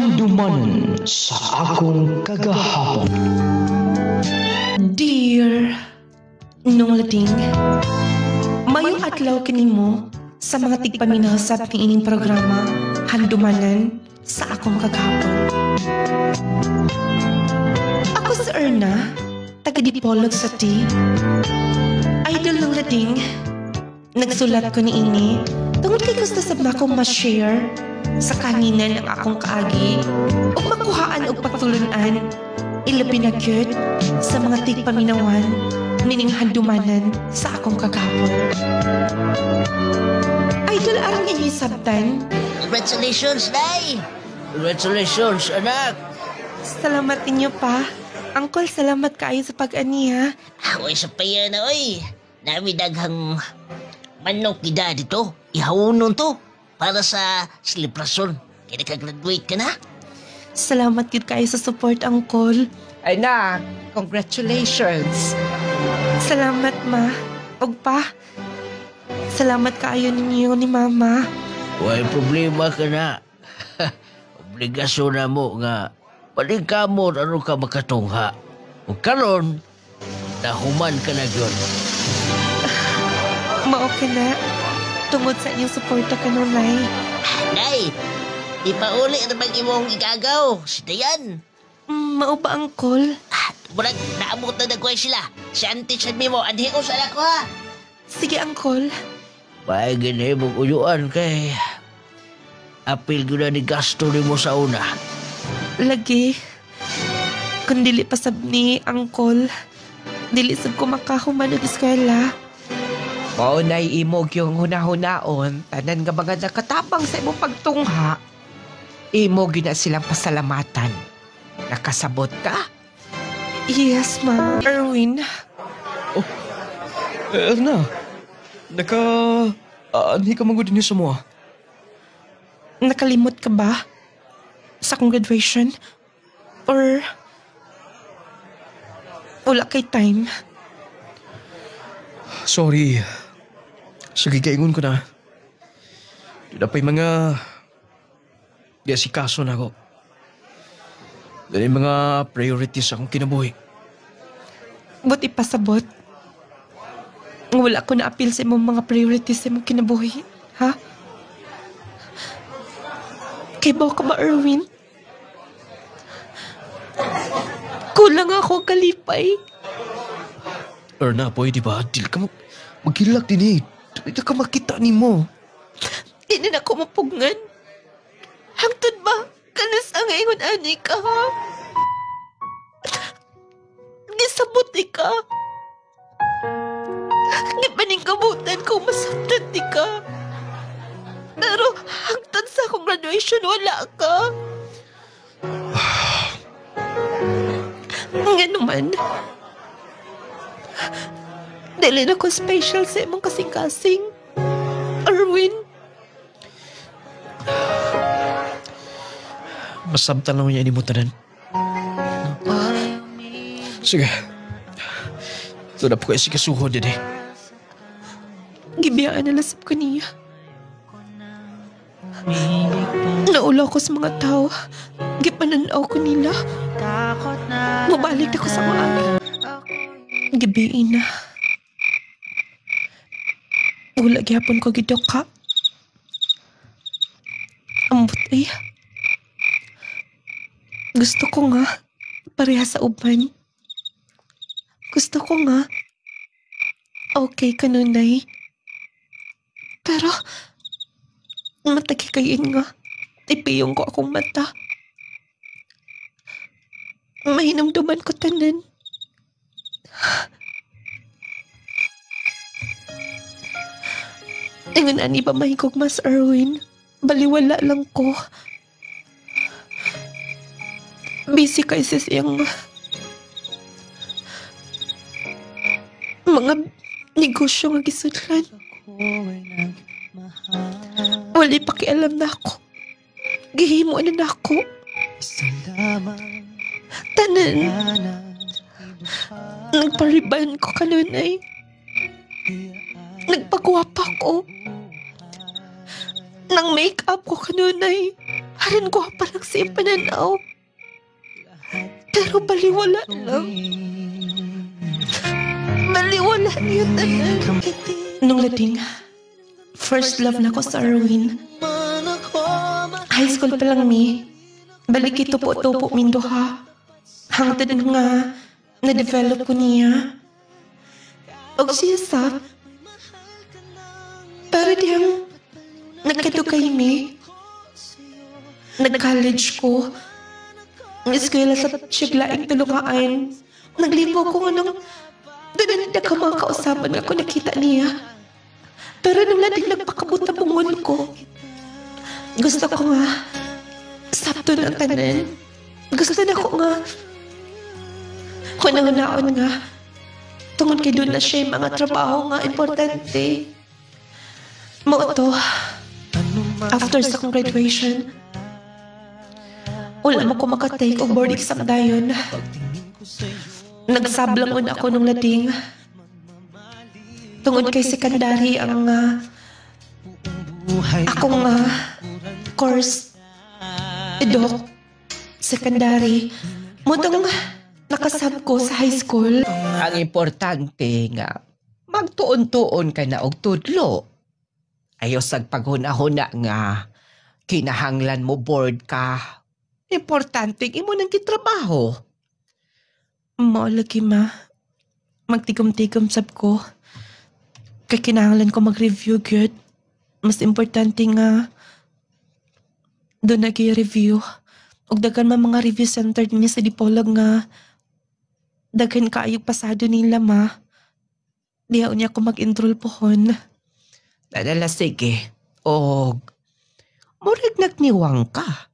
Handuman sa akong kagahapon. Dear Nung Lating, mayong adlaw kanimo sa mga tigpaminaw sa ining programa Handumanan sa akong kagahapon. Ako si Erna, taga-Dipolog sa T. Idol Nung Lating, nagsulat ko ni ini tungod kay gusto sa akong ma-share sa kaningan ng akong kaagi o makuhaan o pagtulunan ilabi na cute sa mga tigpaminawan nining handumanan sa akong kagahapon. Idol arang inyo sabtan. Congratulations, Nay! Congratulations, anak! Salamat inyo pa. Uncle, salamat kaayo sa pag-aniya. Ako isa pa yan, oy. Nami daghang manok gida dito. Ihaunon to para sa selebrasyon. Kaya nakagraduate ka na. Salamat yun kayo sa support, Uncle. Ay na, congratulations. Salamat, Ma. Og pa, salamat kaayo ninyo ni Mama. Huwag problema ka na. Obligasyon na mo nga. Paling ka mo ano ka makatungha. O karon, nahuman ka na yun. Mao ka na. Tungod sa inyong suporta ka nun, Nay. Nay, ipauli na bang imong igagaw? Si Dayan. Mao ba, Uncle? Murag naabot na nagway sila. Si auntie siya mo, adhi ko sa ko ha. Sige, Uncle. May gini mong uyuan kay apil ko na ni gasto ni mo sa una. Lagi. Kung dili pa sab ni Uncle, dili sab ko makahuman og eskwela. Maunay imog yung huna-hunaon, tanan nga mga nakatabang sa imong pagtungha. Imog na silang pasalamatan. Nakasabot ka? Yes, Ma'am Erwin. Oh, Erna, anhi ka magod niyo sa mga. Nakalimot ka ba? Sa akong graduation? Or wala kay time? Sorry. Sige, kaingon ko na. Di na pa'y mga gasikaso na ako. Dahil mga priorities akong kinabuhi. Buti pasabot. Wala ko na appeal sa imong mga priorities sa imong kinabuhi. Ha? Kay ba ka ba, Erwin? Kulang ako kalipay. Erna, pwede ba? Dili ka magkilak din eh. Dili ka makita ni mo. Di na ako mapugngan. Hangtod ba? Kanas ang ingon ani ka, ha? Gisabot di ka. Di ba ning kabutan ko masaktan di ka? Pero hangtod sa akong graduation, wala ka. Nga naman. Dili na ko special sa imong kasing-kasing. Erwin. Masabtan lang niya inimutanan. Sige. Ito na po kayo sikasuhod din eh. Gibiyaan na lasap ko niya. Naulaw ko sa mga tao. Gipananaw ko nila. Mabalik ako sa mga gabiin na. Wala gyapon ko gidoka. Ambot ay. Gusto ko nga pareha sa uban. Gusto ko nga okay ka nunay. Pero matagikayin nga. Ipiyong ko akong mata. Mahinamduman ko tanan. Ingon ani ba mahigog mas Erwin? Baliwala lang ko. Busy kay sis yung mga negosyo nga gisudlan. Wala pakialam na ako. Gihimo na ako. Tanan. Nagpariban ko kanunay. Nagpagwapa ko. Nang make-up ko kanunay. Aran ko pa lang siya pananaw. Pero baliwala lang. Baliwala niyo tanan. Nung lading, first love na ko sa Arwin. High school pa lang mi. Balik itupo-tupo mindo ha. Hangtod nga na-develop ko niya. Og siya sa para diyang nagkadukay mi. Nag-college ko. Ang eskwela sa siglaing tulungaan. Naglibo ko anong ganun na ka mga kausapan ako nakita niya. Pero nung lading nagpakabutabungon ko, gusto ko nga sapto ng tanan. Gusto na ko nga kunang-unaon nga tungod kay doon na siya yung mga trabaho nga importante. Mo to, after sa kong graduation, wala mo ko makatake o board exam dayon. Nagsablangon ako nung lading. Tungod kay secondary ang akong course, edok, secondary. Mutong nakasab ko sa high school. Ang importante nga, magtuon-tuon ka na og tudlo. Ayos ang paghuna-huna nga, kinahanglan mo board ka. Importante imo nang kitrabaho. Mao lagi ma. Magtigom-tigom sab ko. Kay kinahanglan ko mag-review good. Mas importante nga doon nag-review. Og daghan man mga review center niya sa Dipolog nga daghan kaayog pasado nila ma. Diyaw niya ako mag-enroll pohon. Nadala sige. Og, murag nagniwang ka.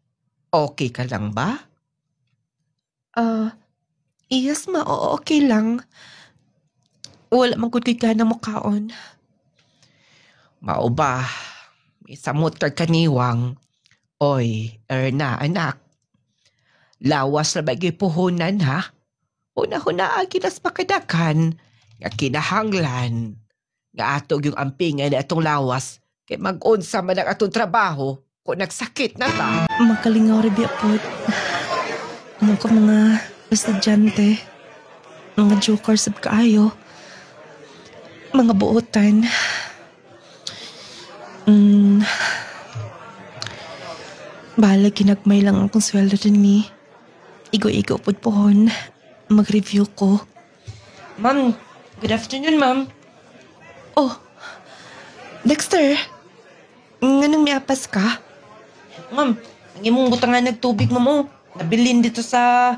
Okay ka lang ba? Yes ma, okay lang. Wala man gud kay gana mo kaon. Mao ba? May samot ka kaniwang. Oy, Erna, anak. Lawas na bagay puhunan, ha? Una-huna agilas pakadakan. Nga kinahanglan. Nga atog yung ampingan na atong lawas. Kay mag-unsa man ang atong trabaho. Kung nagsakit na ta. Makalingaw rin biapod. Ano ko mga estudyante. Mga jokers sab kaayo. Mga buotan. Bahala ginagmay lang akong sweldo din ni. Igo-igo pod pohon. Mag-review ko. Ma'am, good afternoon, ma'am. Oh, Dexter. Nganong miapas ka? Ma'am, ang imong butangan nagtubig, ma'am, oh. Nabilin dito sa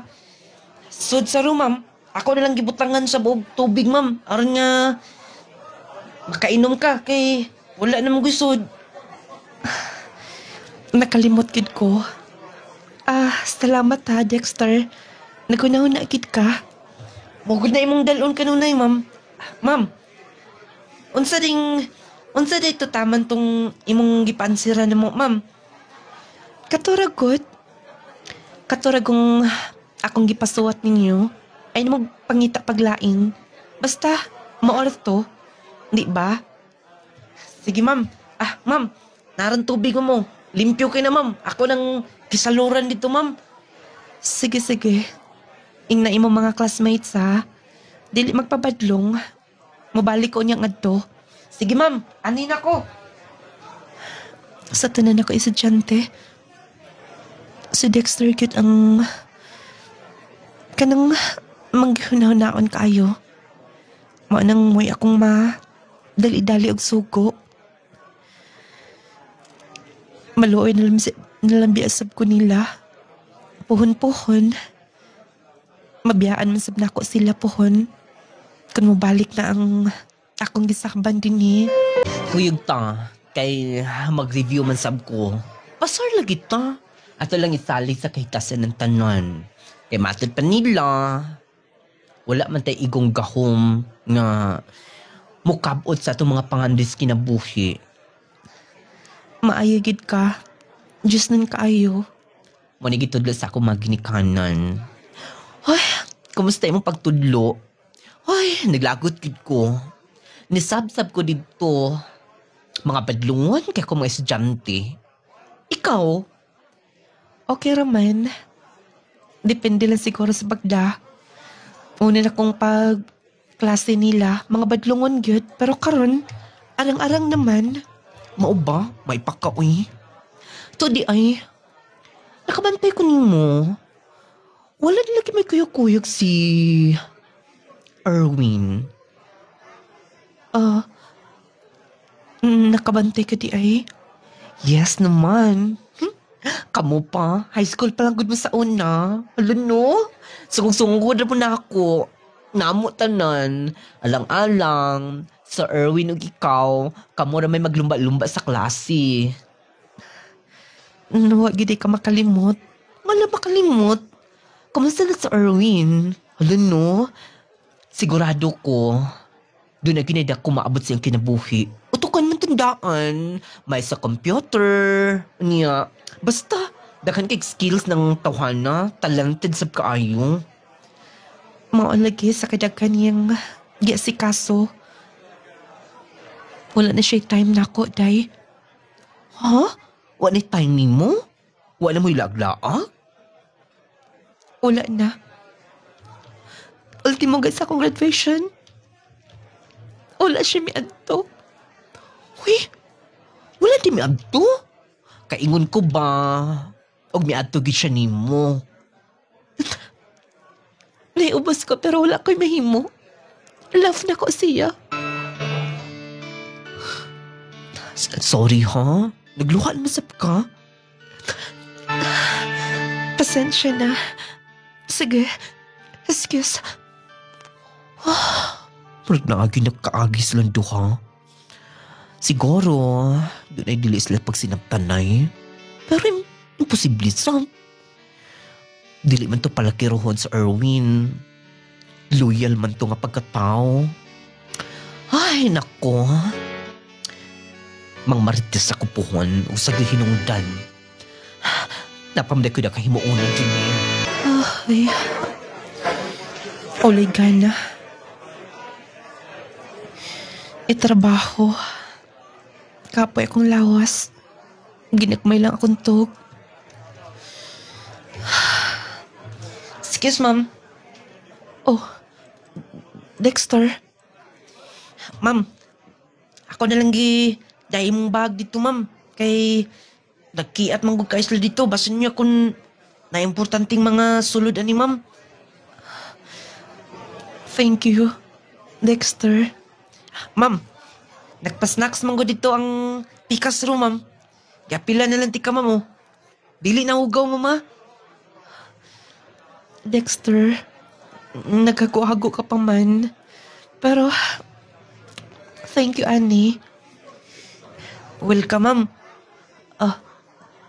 sud sa room, ma'am. Ako na lang gibutangan sa buog tubig, ma'am. Aron nga makainom ka kay wala namang gusod. Nakalimot gid ko. Salamat ha, Dexter. Nagunahon na gid ka. Mugod na imong dalon kanunay, ma'am. Ma'am, unsa dito taman tong imong gipansira na mo, ma'am? Katuragong akong gipasuwat ninyo ay namog pangita paglaing. Basta, maoras to. Di ba? Sige, ma'am. Ma'am, naran tubig mo. Limpyo kayo na, ma'am. Ako nang kisaluran dito, ma'am. Sige. Ingna imo mga classmates, ha? Dili magpabadlong. Mabalik ko niyang adto. Sige, ma'am. Anin ako. Sa tanan ako estudyante, si Dexter cute ang kanang manghunahunaon kaayo. Maanang moy akong dali-dali og sugo. Maluoy nalambi asab ko nila. Puhon-puhon. Mabiyaan man sab nako sila pohon. Kung mabalik na ang akong gisakban din eh. Kuyog ta, kay mag-review man sab ko. Pasar lagi ta. Ato lang isali sa kahitasan ng tanan. Kay matod pa nila. Wala man tayo igong gahom nga mukabot sa itong mga pangandis kinabuhi. Maayo gid ka. Diyos nun kaayo. Manigitudlo sa ako maginikanan. Ay, kumusta yung pagtudlo? Ay, naglagot gid ko. Nisabsab ko dito. Mga badlungon kay ko mga estudyante. Ikaw, Okay raman. Depende lang siguro sa bagda. Una na kong pag klase nila, mga badlungon gyud, pero karon arang-arang naman. Mao ba? May pagkaoy. To di ay, nakabantay ko nimo. Wala nila may kuyog-kuyog si Erwin. Nakabantay ka di ay? Yes naman. Kamu pa? High school pa lang gud mo sa una. Alo no? Sungod-sungod na po na ako. Namo tanan. Alang-alang. Sa Erwin ug ikaw, kamo ra may maglumba-lumba sa klase. Wag gid ka makalimot. Wala makalimot. Kamusta na sa Erwin? Alo no? Sigurado ko, doon na ginada ko maabot siyang kinabuhi. Utukan man tandaan. May sa computer. Niya. Basta, daghan kay skills ng tawhana. Talented sab kaayo. Maulagi sa kadaghan niyang si kaso. Wala na siya time na ako, day. Ha? Wala time ni mo? Wala mo ilaglaak? Wala na. Ultimo guys akong graduation. Wala siya miadto. Uy, wala di miadto? Kaingon ko ba? Og miadto gid siya nimo. Naiubos ko pero wala ko'y mahimo. Love na ko siya. Sorry ha? Nagluhan mo sab ka? Pasensya na. Sige. Excuse. Murag na agi nagkaagi silang duha. Siguro, doon ay dili sila pagsinabtanay. Pero imposible sa. Dili man to palakirohon sa Erwin. Loyal man to nga pagkatao. Ay, nako. Mang marites sa kupuhon o sa gihinungdan. Napamday ko na kahimuunan din eh. Ay. Ulay gana. Itrabaho. Kapoy akong lawas. Ginagmay lang akong tug. Excuse, ma'am. Oh. Dexter. Ma'am, ako na lang dahil mong bag dito, ma'am. Kay nagkiat manggug ka isla dito. Basin niyo kung na-importanting mga sulod ani, ma'am. Thank you, Dexter. Ma'am, nagpa-snacks manggo dito ang pikas room, ma'am. Kaya pila na lang tika, ma'am, oh. Dili na ugaw, mama. Dexter, naghago-hago ka pa man. Pero, thank you, Annie. Welcome, ma'am.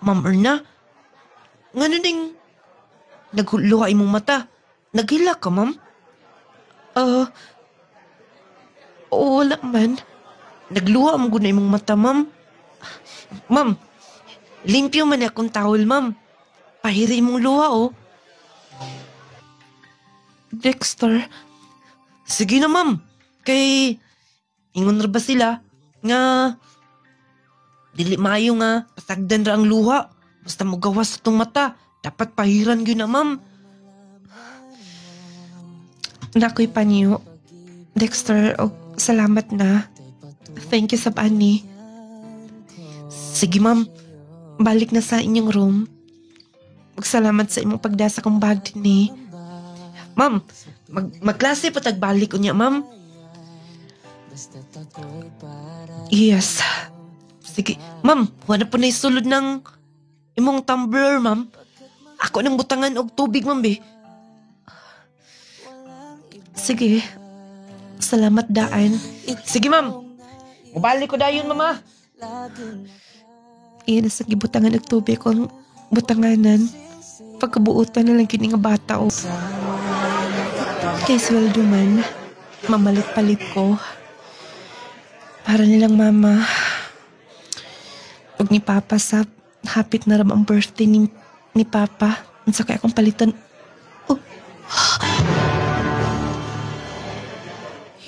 Ma'am Erna, ngano ding nagluha imong mata? Naghila ka, ma'am? Wala man. Nagluha mo na imong mata, ma'am. Ma'am, limpyo man akong towel, ma'am. Pahiri imong luha, oh. Dexter, Sige na, ma'am. Kay, ingon ra ba sila nga dili maayo nga pasagdan ra ang luha. Basta mo gawas sa tong mata. Dapat pahiran gyud na, ma'am. nakoy panyo. Dexter, salamat na. Thank you sab, Annie. Sige, ma'am. Balik na sa inyong room. Magsalamat sa imong pagdasa kong bag din eh. Ma'am, magklase pa tagbalik unya, ma'am. Yes. Sige, ma'am, wala po na isulod ng imong tumbler, ma'am. Ako nang butangan og tubig, ma'am, be. Sige. Salamat, Daan. Sige, ma'am. Mubalik ko dayon, mama. Iyan sa gibutangan ng tubig kong butanganan. Pagkabuutan na lang kini nga bata o. Kay sweldo man, mamalit-palit ko. Para nilang mama. Pag ni Papa sa hapit na ram ang birthday ni Papa. Unsa kaya akong palitan. Oh.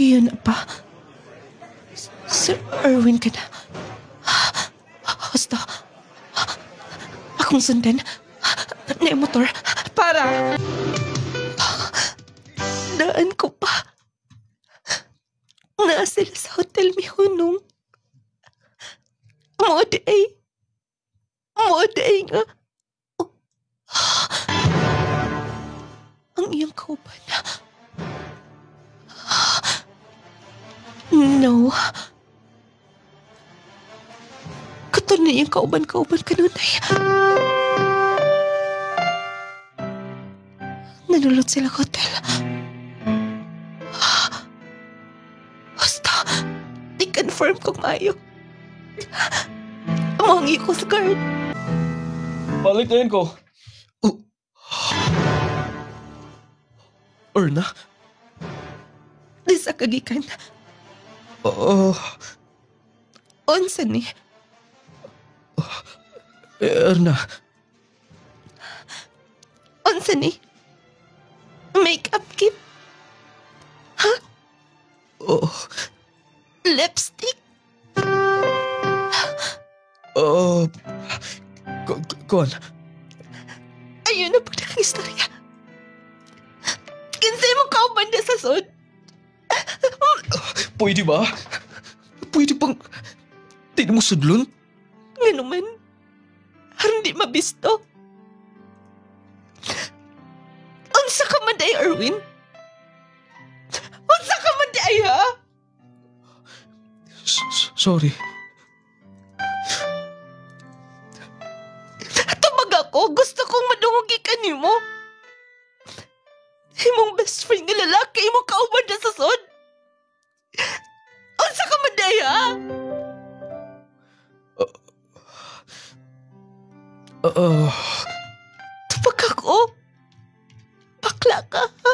Iyon na pa. Sir Erwin ka na. Basta. Akong sundan. Na motor. Para. Daan ko pa. Naa sila sa hotel Mihunong. Moday nga. Oh. Ang iyang kauban. No. Kato na iyang kauban-kauban kanunay. Nanulot sila sa hotel. Basta, di-confirm kong maayo. Amangi ko sa guard. Balik na yun ko. Erna? Di sa kagikan. Unsa ni? Erna. Unsa ni? Makeup kit? Ha? Lipstick? Kuan. Ayun na pag istorya. Kinsay mo kauban na sa sod? Pwede ba? Pwede bang di mo sudlon? Nga naman. Hindi mabisto. Unsa ka man day, Erwin? Unsa ka man day, ha? Sorry. Tumag ako. Gusto kong madungugi ka ni mo. Imong best friend nga lalaki, imong kauban na sa sod. Unsa ka man day, ha? Tumag ako. Bakla ka, ha?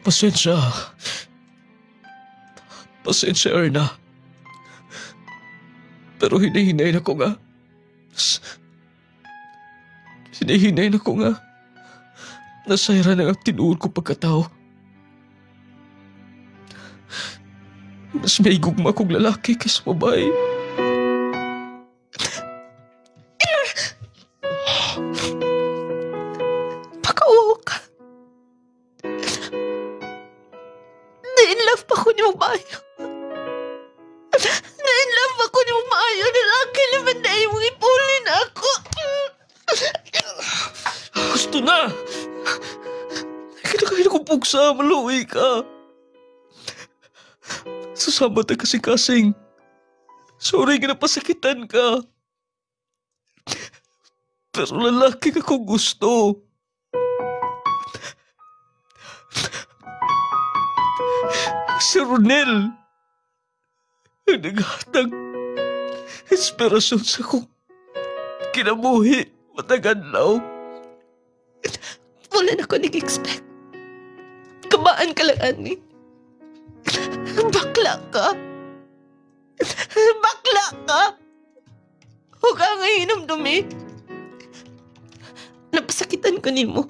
Pasensya. Pasensya, Erna. Pero hinahinay na ko nga. Hinahinay na ko nga. Nasayra na ang tinuod ko pagkatao. Mas may gugma kong lalaki kaysa babae. Pakawaw ka. Na-in-love pa ko niyo maayo. Na-in-love ako niyo maayo. Lalaki naman na yung ipuli na ako. Gusto na! Kinakain akong pugsa, maluwi ka. Sasama tayo kasing-kasing. Sorry ka na pasakitan ka. Pero lalaki ka kung gusto. Si Ronel. Ang naghatag inspirasyon sa kong kinabuhi mataganlaw. Wala na ko nag-expect. Kabaan ka lang, Ani. Bakla ka. Bakla ka. Huwag ka nga hinumdumi. Napasakitan ko ni mo.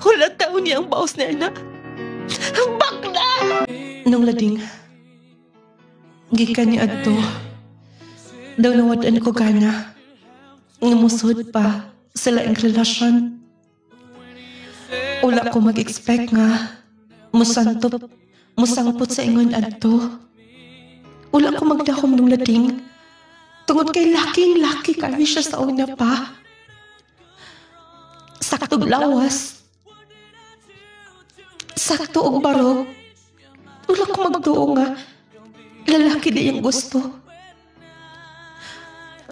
Wala tao niya ang baos na anak. Bakla! Nung lading, gikan ni Adto, daw nawadan ko gana, ngamusod pa sa laing relasyon. Wala ko mag-expect nga, musangpot sa ingon Adto. Wala ko magdahom nung lading, tungod kay laking-laki kami siya sa una pa. Saktog lawas. Sakto og barog. Wala ko magtuo nga. Lalaki di yung gusto.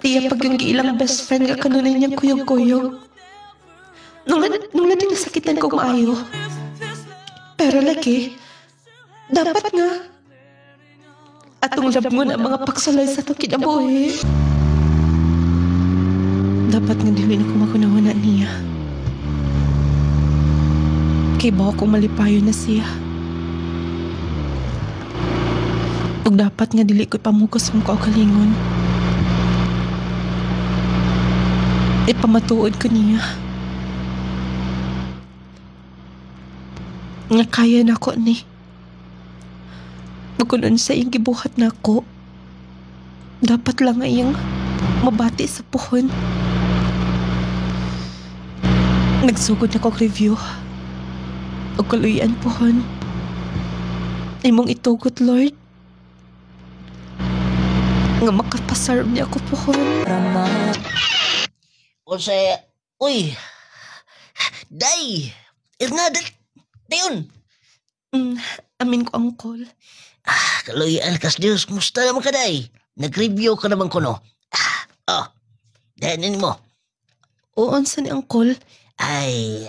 Tiya pag yung giilang best friend nga kanunay niyang kuyog-kuyog. Nung lading nasakitan ko maayo. Pero lagi, dapat nga. Atong lab mo na mga paksalay sa itong kinabuhi. Dapat nga dili na ko makunawan na niya. Kay bawa kong malipayo na siya. Ug dapat nga dili ko pamugos mong kaugalingon. Ipamatuod ko niya. Nga kaya na ko ni. Magkunon sa iyong gibuhat na ako. Dapat lang ngayong mabati sa puhon. Nagsugod na kong review. O kaluyan puhon. Imong itugot, Lord. Nga makapasarap niya ako puhon. O sa... Uy! Day! Irna, dayon! Amin ko, Uncle. Kaluyan kas Diyos, kumusta naman ka, day? Nag-review ka naman ko, no? Dahanin mo. Uon sa ni Uncle. Ay,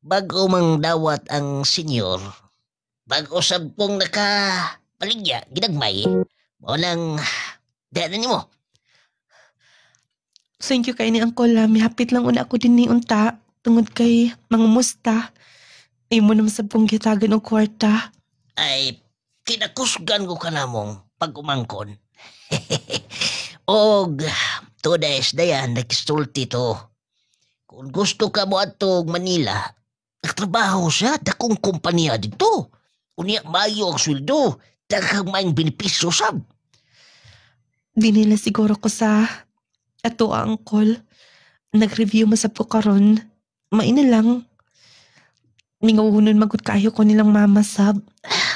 bago mang dawat ang senyor, bago sampung nakapaligya, ginagmay, mo nang dahanin mo. Thank you kay ni Uncle. Mihapit lang una ako din ni unta. Tungod kay mangumusta. Imo naman sa pong gitagan o kwarta. Ay, kinakusgan ko ka namong pag-umangkon. Og, 2 days dayan, nagkistulti to. Kung gusto ka mo atog Manila, nagtrabaho siya, dakong kumpanya dito. Unya, mayo ang sweldo, daghang maing benepisyo sab. Di nila siguro ko sa ato, Uncle. Nag-review mo sa po karon. Maina lang. Ningahunon magod kayo ko nilang mama sab.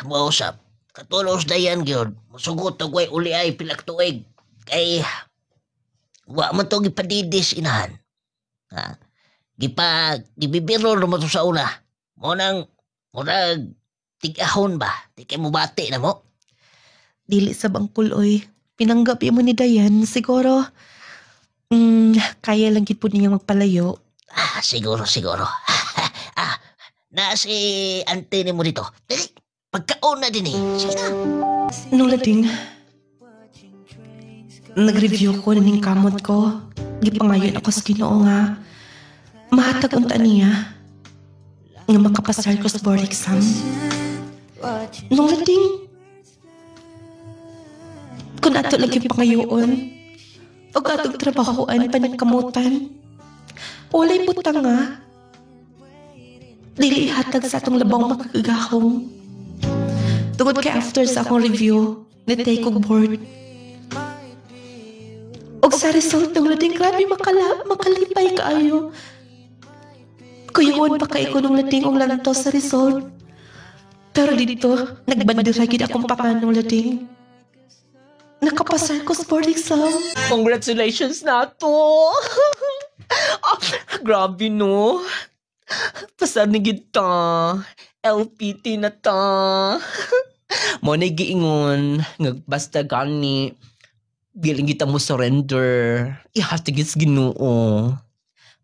Mao sab, katulos dayan gyud. Musugot og way uli ay pilak tuig. Kay wa man to gipadidis inahan. Gibibiro naman to sa una. Mo nang tig-ahon ba? Di kay mo bati na mo. Dili sab, Uncle, oy. Pinanggap mo ni Dayan. Siguro, kaya lang gid po niya magpalayo. Siguro. Na si ante ni mo dito. Dali, pagkaon na din eh. Sige na. Nung lading, nag-review ko na ning kamot ko. Gipangayon ako sa Ginoo nga mahatag unta niya nga makapasar ko sa board exam. Nung lading, kung ato lagi pangayoon o atong trabahoan paningkamutan, walay butang nga. Dili ihatag sa atong labang makagagahong. Tungod kay after sa akong review, nitake kong board. Og sa result ng lading, grabe makalipay kaayo. Kuyuon pa kay ko nung lading og lanto sa result. Pero dito, nagbandira gid akong pakan ng lading. Nakapasar ko sa board exam. Congratulations na to! Grabe no. Pasar ni gid ta. LPT na ta. Mo na giingon nga basta gani bilang kita mo surrender. Ihatag is Ginoo.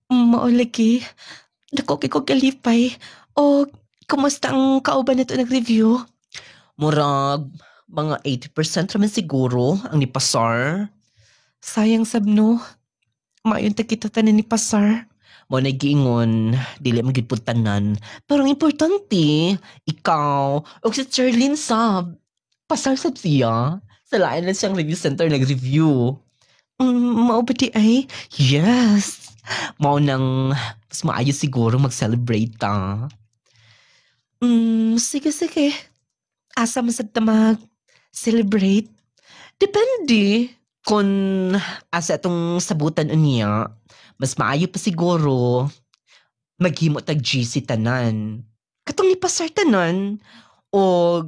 Mao lagi. Dako kay ko kalipay. O kumusta ang kauban nato nag-review? Murag mga 80% raman siguro ang ni pasar. Sayang sabno. Mayon ta kita tanan ni pasar. Mo nagiingon, dili magid pud tanan. Pero ang importante, ikaw, o si Charlene sab. Pasar sab siya. Sa lain lang siyang review center nag-review. Mao ba di ay? Yes. Mao nang mas maayos siguro mag-celebrate ta. Sige. Asa man sad ta mag-celebrate? Depende. Kung asa itong sabutan niya, mas maayo pa siguro maghimo tag GC tanan. Katong ni pasar tanan o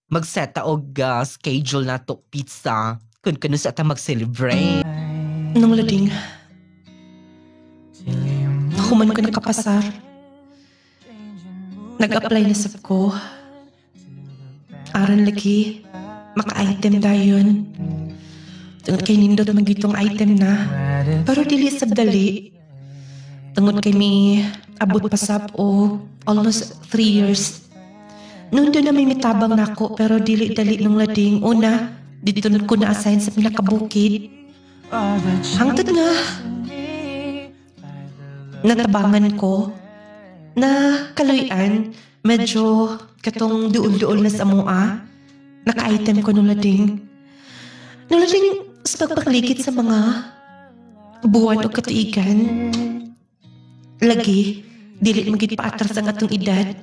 magseta og schedule nato pizza kung kano sa ata mag-celebrate. Nung lading, human ko nakapasar. Nag-apply na sab ko. Aran lagi, maka-item dayon. Tungod kay nindot magitong item na. Pero dili sab dali. Tungod kay mi abot pa sab o almost 3 years. Noon doon na may mitabang na ako pero dili dali nung lading. Una, dito ko na-assign sa pinakabukid. Hangtod nga, natabangan ko na kaluyan, medyo katong duol-duol na sa mua. Naka-item ko nung lading. Nung lading, sa pagpaklikit sa mga buwan o katuigan, lagi, dili magid paatras ang atong edad.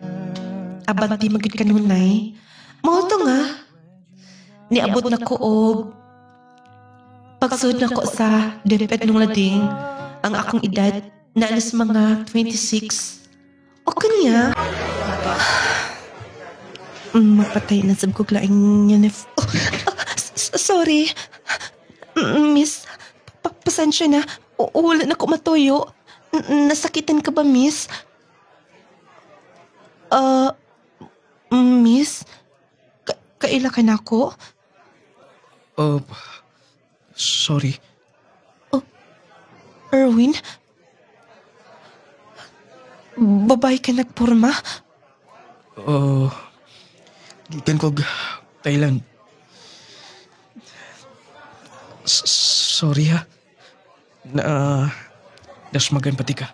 Abanti magid kanunay. Mao to nga, niabot na ko og Pagsud na ko sa depet nung lading, ang akong edad na alas mga 26. O kanya, mapatay na sab ko laing yan. Sorry. Miss, pasensya na. Wala na ko matuyo. Nasakitan ka ba, miss? Miss? Kaila ka na ako? Sorry. Erwin? Babae ka nagporma? Gikan kog Thailand. Sorry ha. Nasmagan pati ka.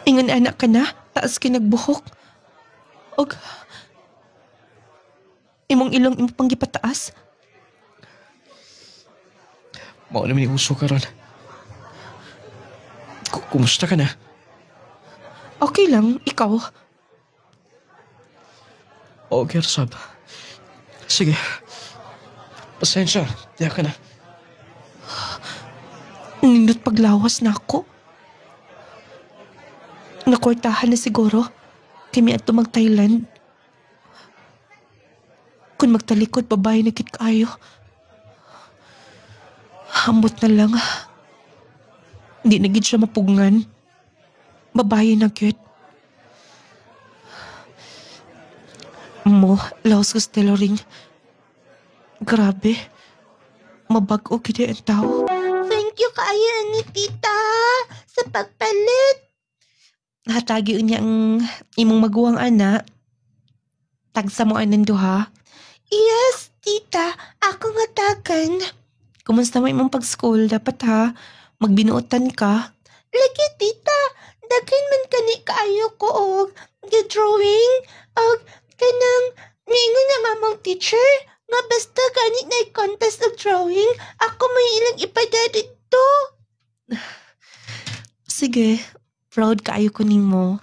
Ingon anak ka na? Taas kinagbuhok? Og imong ilong imong panggipataas? Mao naman yung uso ka ron. Kumusta ka na? Okay lang, ikaw. Okay, Sab. Sige. Pasensya, diya ka na. Nindot paglawas na ako. Nakwartahan na siguro. Kami ato mag-Thailand. Kung magtalikod, babae na kit kaayo. Hambot na lang. Hindi na gid siya mapugngan. Babae na cute. Mo, laos ko sa tailoring. Grabe. Mabago gid ang tao. Thank you kaayo ni tita sa pagpalit. Hatagi niya ang imong maguwang ana. Tagsa mo anan duha. Yes, tita. Ako nga tagan. Kumusta mo imong pag-school? Dapat ha, magbinuotan ka. Lagi, tita. Daghan man kani kaayo ko og drawing og kanang ningon nga mamang teacher nga basta gani na contest of drawing ako may ilang ipada dito. Sige, proud kaayo ko nimo.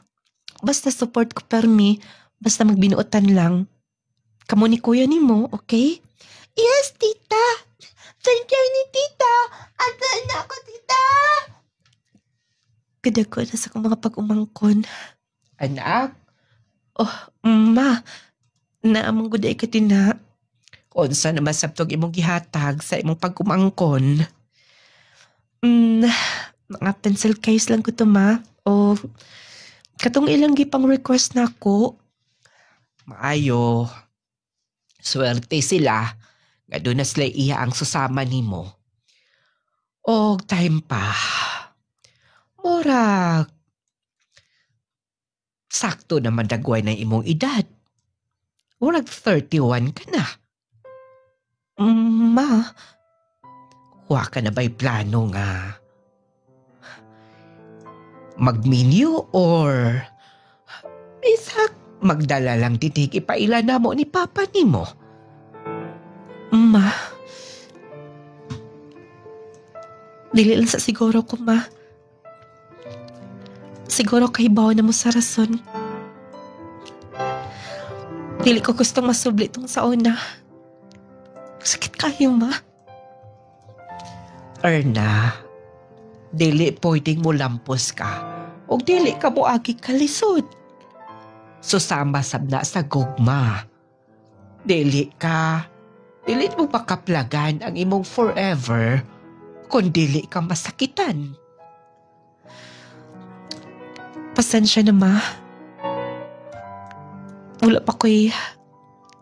Basta support ko permi, basta magbinuotan lang. Kamo ni kuya nimo, okay? Yes, tita. Thank you ni tita. Agaan na ako, tita. Kadako na sa mga pag-umangkon. Anak, Ma. Naamang guday ka din na. unsa naman sabtog imong gihatag sa imong pag-umangkon? Mga pencil case lang ko to, ma. O katong ilang gipang request na ako. Maayo. Swerte sila nga doon na sila iya ang susama nimo. Og time pa. Murag sakto naman dagway na imong edad. Murag 31 ka na. Ma, Wa ka na ba'y plano nga magminyo or bisak magdala lang titig ipaila na mo ni Papa nimo? ma. Dili lang sa siguro ko, ma. Siguro kahibaw na mo sa rason. Dili ko gustong masubli itong sa una. Sakit kayo, ma. Erna, dili pwedeng mo lampos ka o dili ka mo agi kalisod. Susama sab na sa gugma. Dili mo makaplagan ang imong forever kung dili ka masakitan. Pasensya na, ma. Wala pa ko'y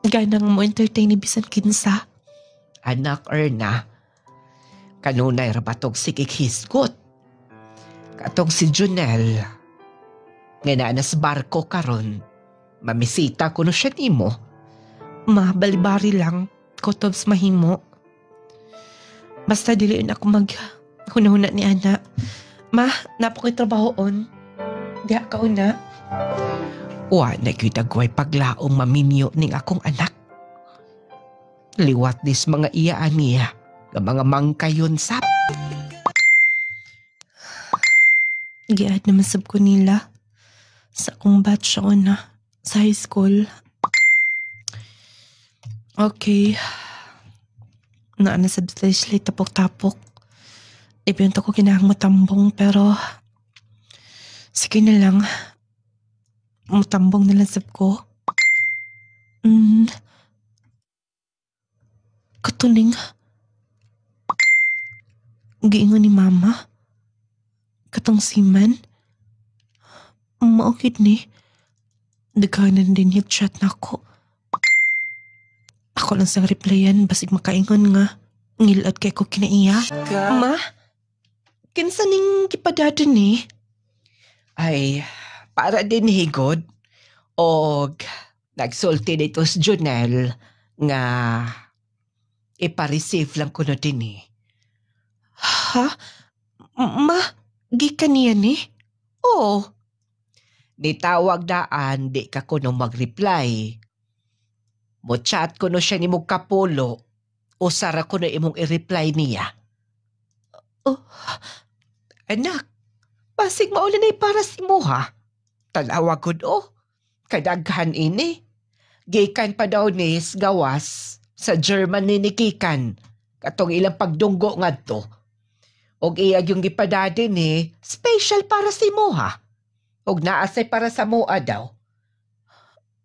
ganang mo entertain ni bisan kinsa. Anak Erna, kanunay rabatog sikik hisgot. Katong si Junel, nga naanas barko karon, mamisita ko no siya nimo. Ma, balibari lang. Kotobs mahimo. Basta diliin ako hunahuna ni Ana. Ma, napo ko'y trabahoon. Diya ka una. Wa na gyud dagway paglaong maminyo ning akong anak. Liwat dis mga iyaan niya, nga mga mangkayon sap. Giad naman sab ko nila. Sa akong batch siya una. Sa high school. Okay. na sa dalisli tapok-tapok. Ibinto ko kinahang matambong pero sige na lang. Matambong na lang sab ko. Katuning. Giingon ni mama. Katong siman. Maukid ni. Daghanan din yung chat na ako. Ako lang sang replyan basig makaingon nga. Ngilad kay ko kinaiya. Ma? Kinsa ning gipadado ni? Ay, para din higod. O nagsulti dito sa Junel nga ipa-receive lang ko na din eh. Ha? Ma? Gikan niya ni? Oo. Nitawag daan, di ka kuno mag-reply. Mo-chat ko no siya ni mong kapulo, o sara ko na imong i-reply niya. Oh. Anak, pasig maulan ay para si mo ha. Tanawa ko do, kadaghan ini. Gikan pa daw ni gawas sa Germany ni Kikan, katong ilang pagdunggo nga to. Og iyag yung gipadadi ni, special para si mo ha. Og naasay para sa moa daw.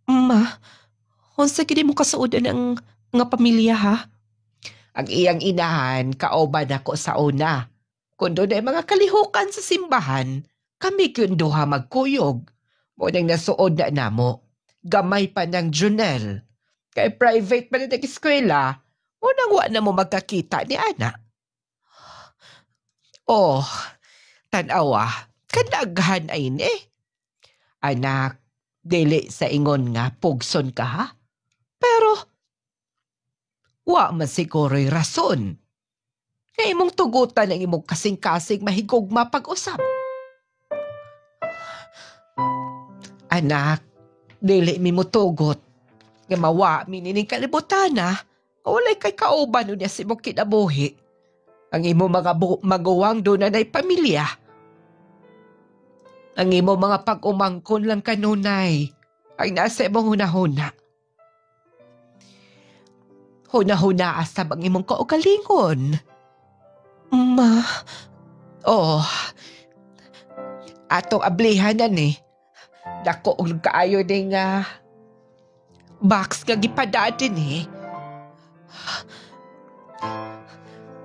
Ma, unsa gid mo kasuodan ang nga pamilya ha? Ang iyang inahan, kaoban ako sa una. Kung doon ay mga kalihukan sa simbahan, kami kyun duha magkuyog. Mo nang nasuod na namo. Gamay pa ng Junel. Kay private pa na nag-eskwela, mo nang wa na mo magkakita ni Ana. Oh, tanawa, kadaghan ay ni. Anak, dili sa ingon nga pugson ka ha? Pero, wa man siguro'y rason. Nga imong tugutan ang imong kasing-kasing mahigugma pag-usap. Anak, dili mi mo tugot. Nga mawa mi nining kalibutan na, walay kay kauban niya si mong kinabuhi. Ang imo mga maguwang doon na pamilya. Ang imo mga pag-umangkon lang kanunay ay nasa imong hunahuna. Hunahuna asab ang imong kaugalingon. Ma. Oh, atong ablihan na ni. Dako og kaayo ning box nga gipadaan ni.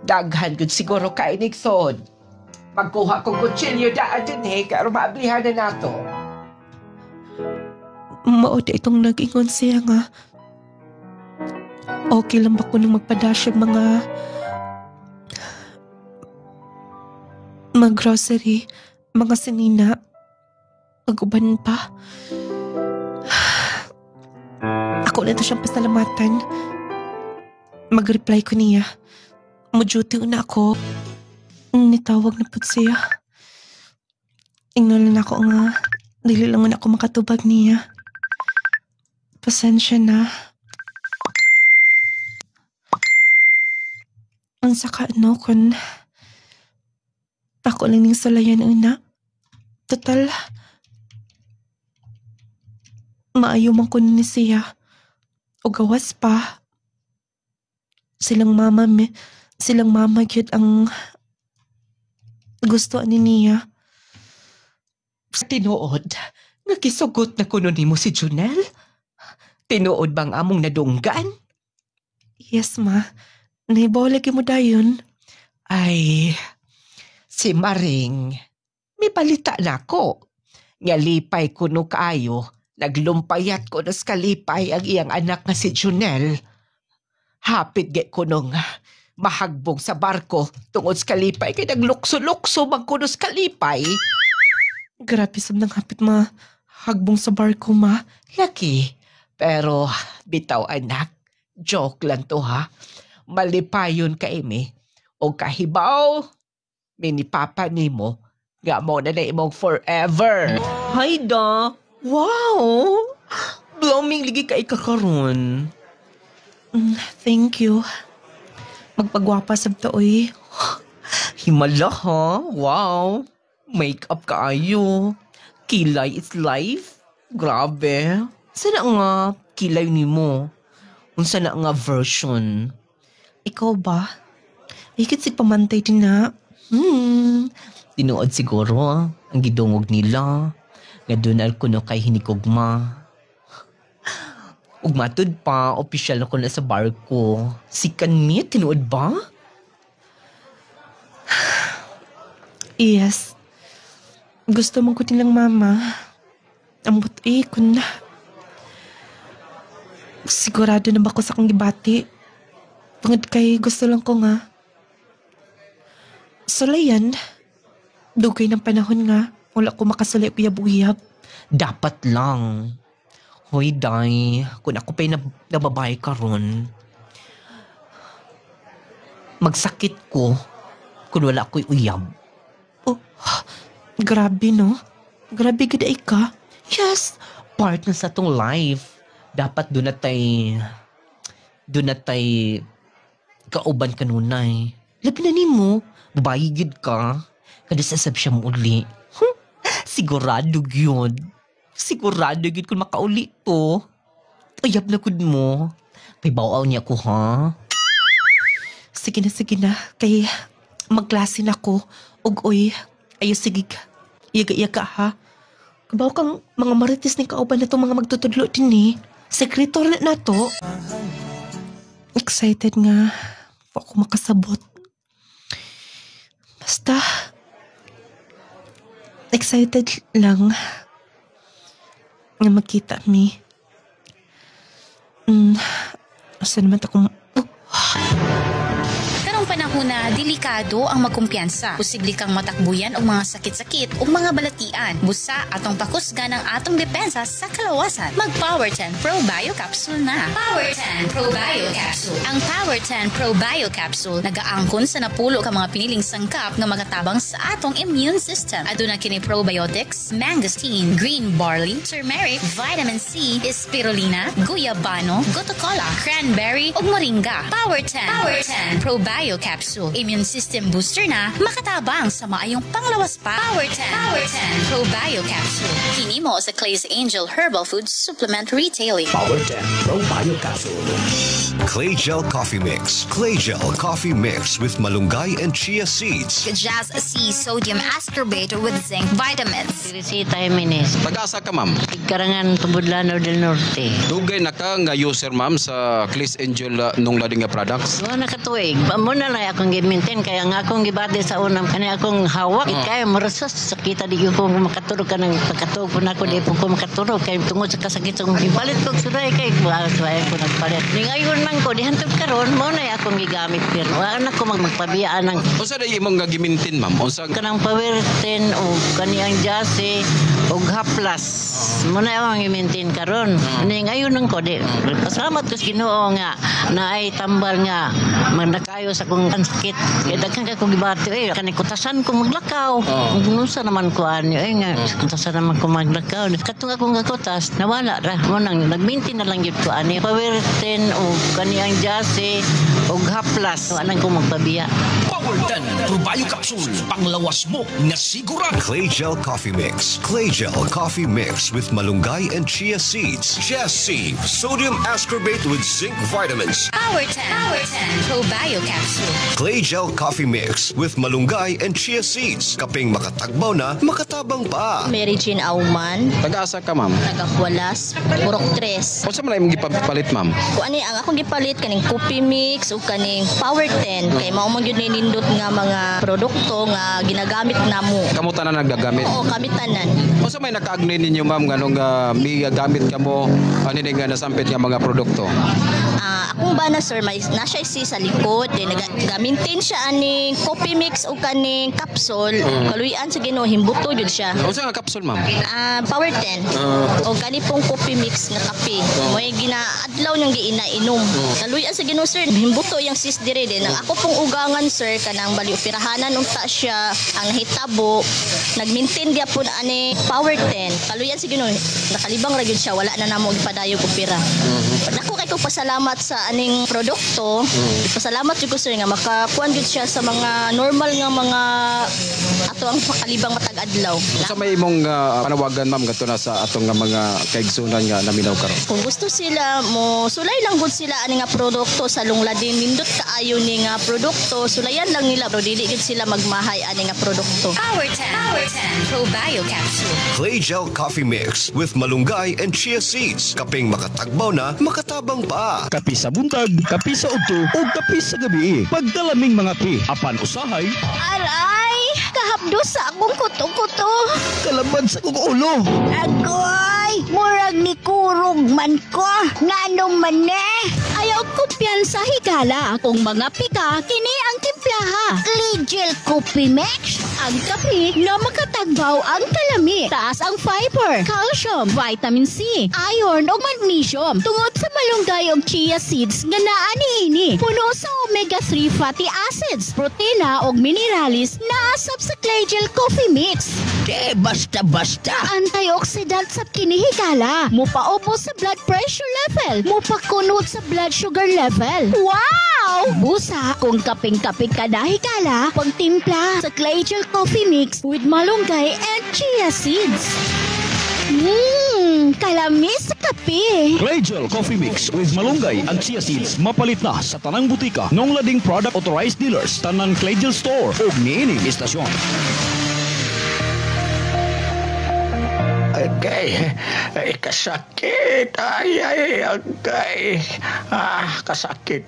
Daghan gud siguro kay Nixon. Magkuha kong kutsilyo daan din kaya maablihan na nato. Maod itong nag-ingon siya nga. Okay lang ba ko nang magpadasyag mga grocery, mga sinina, pag-uban pa. Ako na ito siyang pasalamatan. Mag-reply ko niya. Mo-duty na ako. Nitawag na po siya. Ingnan na ako nga. Dili lang ako makatubag niya. Pasensya na. Ang saka kung ako lang ning sulayan una. Total, maayo man ko ni siya. O gawas pa. Silang mama gyud ang gusto ni niya. Tinuod, nakisugot na kuno nimo si Junel? Tinuod bang among nadunggan? Yes, ma. Naibawalagi mo dayon. Ay, si Maring, may balita na ko. Nga lipay kuno kaayo, naglumpayat ko na sa kalipay ang iyang anak nga si Junel. Hapit gay kuno nga, mahagbong sa barko tungod sa kalipay kay naglukso-lukso magkuno sa kalipay. Grabe sab nang hapit hagbong sa barko, ma. Laki, pero bitaw anak, joke lang to ha. Malipayon ka imi, o kahibaw, minipapa nimo, nga mo na imong forever. Hay da. Wow! Blooming ligi ka ikakaroon. Thank you. Magpagwapa sab to, oy. Himala ha? Wow! Make-up kaayo. Kilay is life. Grabe. Sana nga kilay ni mo. Unsa na nga version? Ikaw ba? Higit si pamantay din na. Tinuod siguro ang gidungog nila. Nga doon kuno kay hinikugma. Ug matud pa, opisyal na ko na sa barko. Si Kanmi, tinuod ba? Yes. Gusto mong kutin lang, mama. Ambot kun na. Sigurado na ba ko sa kong gibati? Tungod kay gusto lang ko nga. Sulayan. Dugay ng panahon nga. Wala ko makasulay uyab-uyab. Dapat lang. Hoy, day. Kung ako pa'y nababay ka ron, magsakit ko kung wala ako'y uyab. Oh, grabe no? Grabe gaday ka. Yes, part na sa tong life. Dapat doon na tay kauban kanunay. Labi na ni mo, babayi gid ka. Kada sasab siya mo uli. Sigurado yun. Sigurado gid kung makauli to. Uyab na kud mo. Paibaw niya ko, ha? Sige na. Kay magklase na ko. Uy, ayo sige ka. Iyaga ha. Kabaw kang mga marites ni kauban na itong mga magtutudlo din eh. Sekretor na to. Excited nga. Pa ako makasabot. Basta, excited lang nga magkita mi. Asa naman akong... Karong panahon na delikado ang magkumpiyansa. Posible kang matakbuyan og mga sakit-sakit o mga balatian. Busa atong pakusgan ang atong depensa sa kalawasan. Mag Power 10 Pro Bio Capsule na. Power 10 Pro Bio Capsule. Ang Power 10 Pro Bio Capsule nagaangkon sa napulo ka mga piniling sangkap nga magatabang sa atong immune system. Aduna kini probiotics, mangosteen, green barley, turmeric, vitamin C, spirulina, guyabano, gotocola, cranberry ug moringa. Power 10 Pro Bio Capsule. Immune system booster na makatabang sa maayong panglawas pa. Power 10 Pro Bio Capsule. Kini mo sa Clay's Angel Herbal Food Supplement Retailing. Power 10 Pro Bio Capsule. Clay Gel Coffee Mix. Clay Gel Coffee Mix with malunggay and chia seeds. Jazz C Sodium Ascorbate with zinc vitamins. Resita Jimenez. Tagasa ka, ma'am. Karangan Tubudlano del Norte. Dugay na ka nga user, ma'am, sa Clay's Angel nung lading nga products. Wala nakatuig. Muna lang akong gi-maintain kaya nga akong gibati sa unang kani akong hawak. Kaya marasas sakita di ko makatulog ka ng pagkatulog po na ako di po ko makatulog kaya tungod sa kasakit sa ipalit ko suday kay buhay ko nagpalit. Ni ngayon man ko dihantod karon mo na akong gigamit pero wala na ko magpabiyaan ng Unsa day imong nga gimintin, ma'am? Unsa kanang Power 10 o kaniyang Jase o Haplas. Muna akong gi-maintain karon. Ni ngayon nang ko di pasalamat ko sa Ginoo nga na ay tambal nga nakayo sa kong sakit kaya daghan ka kong gibati kani kutasan ko maglakaw nusa naman ko anyo nga kutasan naman ko maglakaw katong akong gakutas nawala ra mo nang nagminti na lang gyud ko ani Power 10 o kaniyang Jase o Haplas anang ko magpabiya. Power 10 Pro Bio Capsule. Panglawas mo na sigurado. Clay Gel Coffee Mix. Clay Gel Coffee Mix with malunggay and chia seeds. Chia seed. Sodium ascorbate with zinc vitamins. Power 10 Pro Bio Capsule. Clay Gel Coffee Mix with malunggay and chia seeds. Kaping makatagbaw na, makatabang pa. Mary Jean Auman, tagasa ka, ma'am? Tagakualas, Purok 3. Unsa man imong gipalit, ma'am? Kung ani ang akong gipalit kaning coffee mix o kaning Power 10 kay mao man gyud nindot nga mga produkto nga ginagamit namo. Kamo tanan nagagamit? Oo, kami tanan. Unsa may nakaagnoy ninyo, ma'am, nganong may gamit kamo ani nga nasampit nga mga produkto? Akong bana sir, may nasa isi sa likod, nagamintin siya aning coffee mix o kaning capsule. Kaluyan sa Ginoo himbuto jud siya. Unsa nga capsule, ma'am? Power 10. O kani pong coffee mix na kape. Mo'y ginaadlaw niyang giinainom. Kaluyan sa Ginoo sir, himbuto yang sis dire din. Ang ako pong ugangan sir kanang bali operahanan unta siya ang hitabo. Nagmintin gyapon ani Power 10. Kaluyan sa Ginoo nakalibang ra gyud siya, wala na namo gipadayog opera. Nako kay ko pasalamat sa aning produkto. Pasalamat jud ko sir nga makakuan jud siya sa mga normal nga mga ato ang pakalibang matag adlaw. Sa may imong panawagan ma'am gadto na sa atong nga mga kaigsunan nga naminaw karon. Kung gusto sila mo sulay lang gud sila ani nga produkto sa lungladin nindot kaayo ni nga produkto sulayan lang nila pero dili gid sila magmahay ani nga produkto. Power 10 Pro Bio Capsule. Clay Gel Coffee Mix with malunggay and chia seeds. Kaping makatagbaw na, makatabang pa. Kapi sa buntag, kapi sa udto, o kapi sa gabi. Pagdalaming mga pi, apan usahay, Aray! Kahapdo sa akong kuto-kuto. kalabad sa kukulo. Agoy! Murag ni kurog man ko. Ngano man Ayaw kumpiyansa higala. Kung mga pika, kini ang timplaha. Legel Coffee Mix. Ang kape na makatagbaw ang kalami. Taas ang fiber, calcium, vitamin C, iron o magnesium. Tungod sa malunggay o chia seeds nga naa niini. Puno sa omega-3 fatty acids, protina o mineralis na asap sa Claygel Coffee Mix. Basta-basta. Antioxidant sa kinihigala. Mupaubo sa blood pressure level. Mupakunot sa blood sugar level. Wow! Busa, kung kaping-kaping ka na higala, pagtimpla sa Claygel Coffee Mix with malunggay and chia seeds. Kalamis sa kape. Claygel Coffee Mix with malunggay and chia seeds mapalit na sa tanang butika ng lading product authorized dealers tanan Claygel Store o niining istasyon. Agay, kasakit. Ay, agay. Kasakit.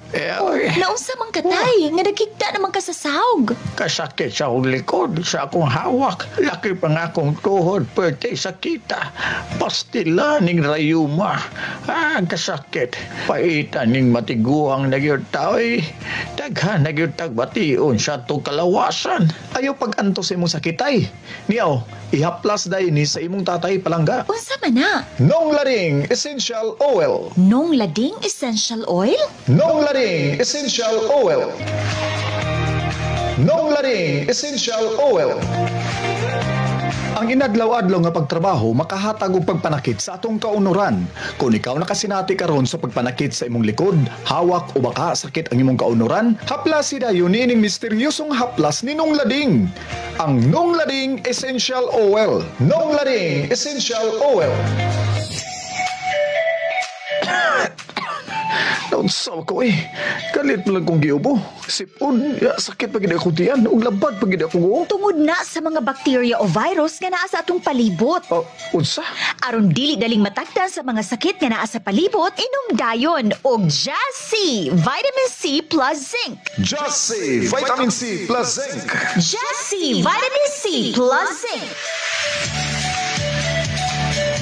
Nausa man katay, nga nagkigda naman ka sa sahog. Kasakit sa akong likod, sa akong hawak. Laki pa nga akong tuhod, pwede sakita. Pastila ning rayuma. Kasakit. Paitan ning matiguang nagyod tao'y. Daghan nagyod tagbation sa itong kalawasan. Ayaw pag-antos imong sakitay. Niyaw, ihaplas dahi ni sa imong tatay palangga. Unsa man na? Nong Lading Essential Oil. Nong Lading Essential Oil? Nong Lading Essential Oil. Nong Lading Essential Oil. Ang inadlaw-adlaw nga pagtrabaho makahatag og pagpanakit sa atong kaunuran. Kung ikaw nakasinati karon sa pagpanakit sa imong likod, hawak o baka sakit ang imong kaunuran, haplas dayon niining misteryosong haplas ni Nong Lading. Ang Nong Lading Essential Oil. Nong Lading Essential Oil. Naunsaw ko Galit mo lang kong giubo. Sipon, sakit pagid akong tiyan. Ug labad pagid akong Tungod na sa mga bacteria o virus nga naa sa atong palibot. Unsa? Aron dili daling matagdan sa mga sakit nga naa sa palibot, inom dayon og Jassy Vitamin C plus Zinc. Jassy Vitamin C plus Zinc. Jassy Vitamin C plus Zinc.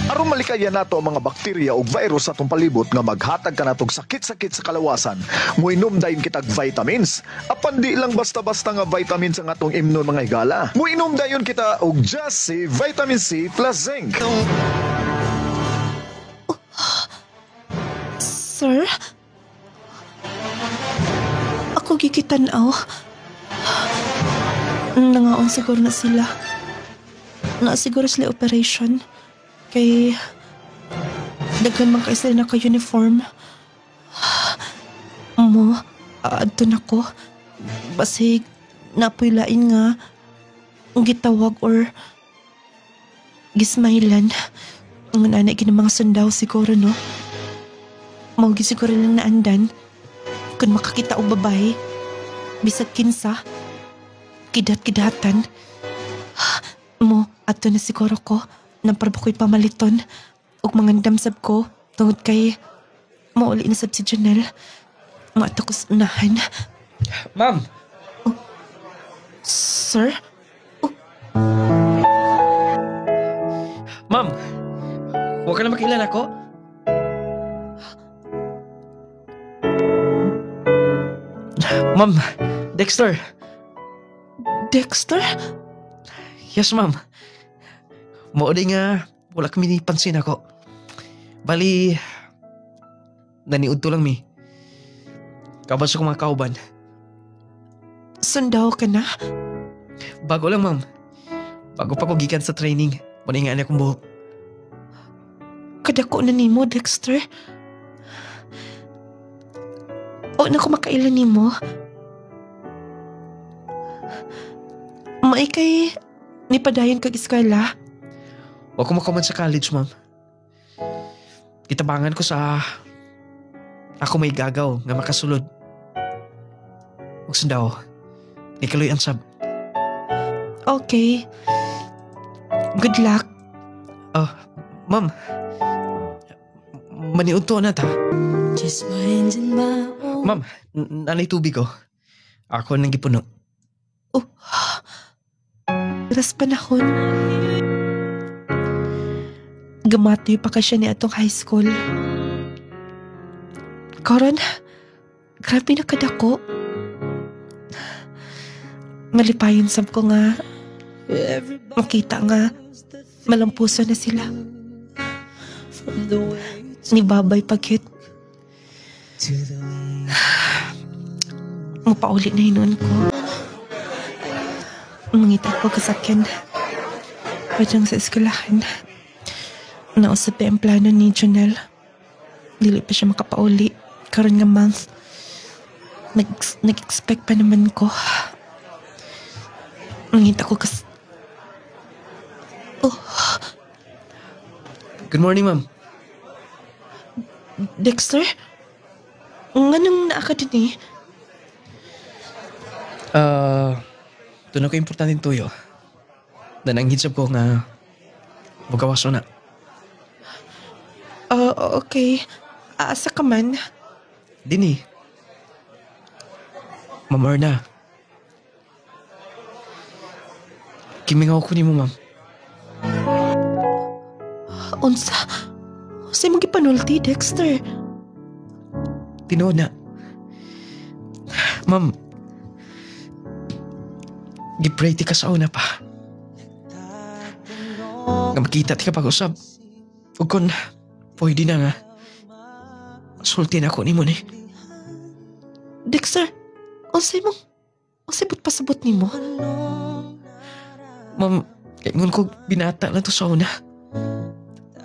Aron malikayan nato ang mga bakterya o virus sa atong palibot nga maghatag ka natong sakit-sakit sa kalawasan, muinom dayon kitag vitamins. Apan di lang basta-basta nga vitamins ang atong imnon mga higala. Muinom dayon kita og Jassy Vitamin C plus Zinc. Sir? Ako gikitanaw. Nangaon siguro na sila. Siguro sila operation. Kay daghan man kay sila naka-uniform. Mo, adto na ko. Basig napoy lain nga gitawag or gismailan. Ang nanay gina mga sundaw siguro, no? Maugi siguro lang naandan. Kung makakita og babae, bisag kinsa, kidat-kidatan. Mo, adto na siguro ko. Namparba ko'y pamaliton ug mga damsab ko tungod kay mauli na sab si Janelle. Maata ko sa unahan. Ma'am! Sir? Ma'am! Huwag ka na makilan ako. Ma'am! Dexter! Dexter? Yes, ma'am. Maudi nga, wala kami ni pansin ako. Bali, naniud to lang mi. Kabas ko mga kauban. Sundaw ka na? Bago lang, ma'am. Bago pa ko gikan sa training, maningaan akong buhok. Kadako na nimo, Dexter. O na kumakailan ni mo? May kay nipadayon kag eskwela? Wa ko makaman sa college, ma'am. Kitabangan ko sa ako may gagaw nga makasulod. Huwag sundaw. Ikaloy ang sab. Okay. Good luck. Ma'am. Maniud to na ta. Ma'am, nanay tubig ko. Ako nang gipuno. Ras panahon. Gamatoy pa ka siya ni atong high school. Karon, grabe na kadako. Malipayon sab ko nga makita nga malampuso na sila. Ni babay pagkit. Mupauli na hinuon ko. Mangita ko kasakyan. Padang sa eskulahan. Nausap ang plano ni Jonel. Dili pa siya makapauli. Karon nga month. Nag-expect pa naman ko. Mangita ko Good morning, ma'am. Dexter? Nganong naa ka din eh? Doon ako importanteng tuyo. Nananghitsap ko nga bugawaso na. Okay. Asa ka man? Dini. Ma'am Erna. Kimingaw ko ni mo, ma'am. Unsa mong gipanulti, Dexter? Tinood na. Ma'am, gipray ti ka sa una pa. Nga makita ti ka pag-usab. O kung pwede na nga, sulti na ako ni mo ni. Dexter, unsay ba't pasabot ni mo? Ma'am, kaingon ko binata na to sa una.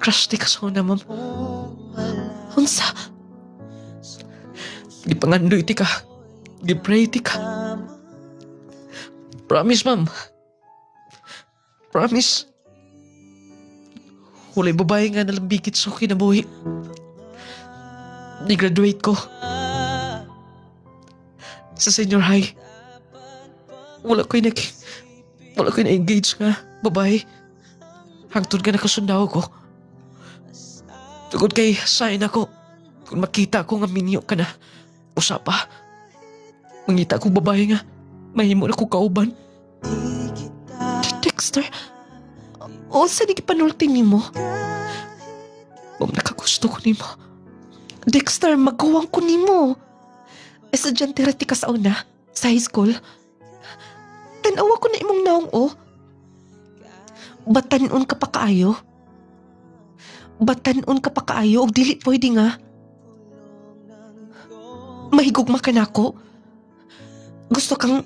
Crush ti ka sa una, ma'am. Unsa? Gipangandoy ti ka. Gipray ti ka. Promise, ma'am. Promise. Hulay babae nga nalambikit sa kinabuhi. Ni-graduate ko. Sa senior high. Wala ko'y na-engage nga babae. Hangtod ka nakasundaw ko. Tugod kay sign ako. Kung makita ko nga minyo ka na. Usa pa. Mangita ko babae nga. Mahimo na ko kauban. Dexter, saan ikipanulti ni mo? Ma'am, nakagusto ko ni mo. Dexter, magawang ko ni mo. Estudyante rati ka sa una, sa high school. Tanawa ko na imong naong Batanon ka pa kaayo? Batanon ka pa kaayo o dili pwede nga? Mahigugma ka na ako? Gusto kang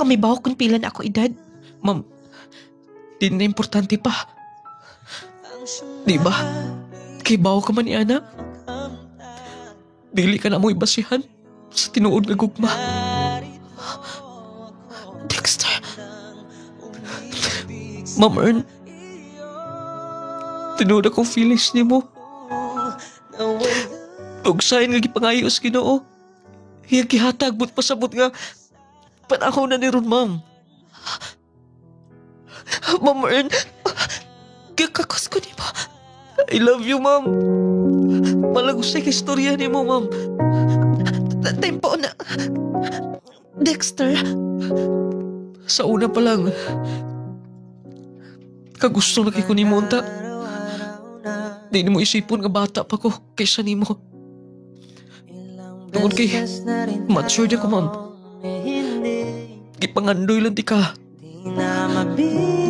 may bawak kung pila na ako edad? Ma'am, di na importante pa. Di ba? Kay bawo ka man ni Ana. Dili ka na mo ibasihan sa tinuod nga gugma. Dexter. Ma'am Ern, tinuod akong feelings ni mo. Tugsahin nga gipangayos Ginoo. Hiyag gihatag but pasabot nga panahon na ni ron, ma'am. Ma'am Ern, kakakos ko ni mo. I love you, ma'am. Malagusay ka istorya ni mo, ma'am. Tempo na. Dexter. Sa una pa lang, kagusto na kay ko ni mo, unta. Di mo isipon nga bata pa ko kaysa ni mo. Tungod kay mature din ko, ma'am. Gipangandoy lang di ka.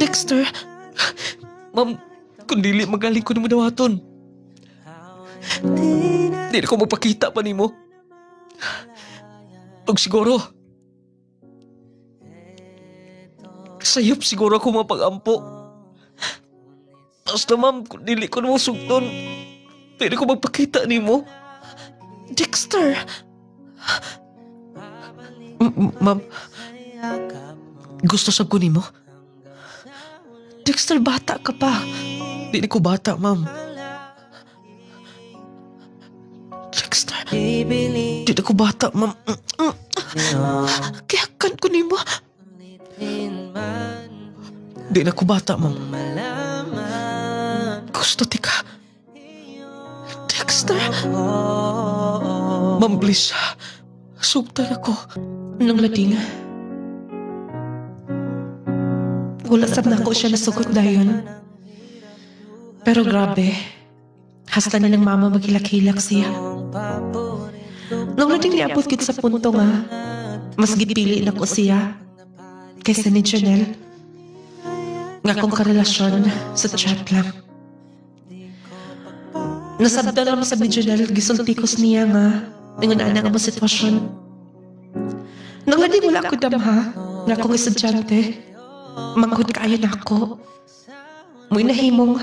Dexter. Ma'am, kung dili magaling ko ni mo dawaton. Di na ko magpakita pa ni mo. Pag siguro, sayop siguro ako mapag-ampo. Basta ma'am, kung dili ko na mo sugton, pwede ko magpakita ni mo. Dexter! Ma'am, gusto sab ko nimo. Dexter, bata ka pa. Di ko bata, ma'am. Dexter, di ko bata, ma'am. Kayakan ko nimo. Di na ko bata, ma'am. Gusto ti ka. Dexter. Ma'am, please. Sugtan ako. Nang lading. Wala sab na ako siya nasugot dayon. Pero grabe. Hasta na ng mama maghilak-hilak siya. Nung lading niabot gid sa punto nga, mas gipili na ko siya kaysa ni Janelle. Nga kong karelasyon sa chat lang. Nasabda lang sa ni Janelle, gisultikos niya nga nangunana nga mo sitwasyon. Nung lading wala ko damha, nga akong estudyante, manghud kaayo na ako. Muy nahimong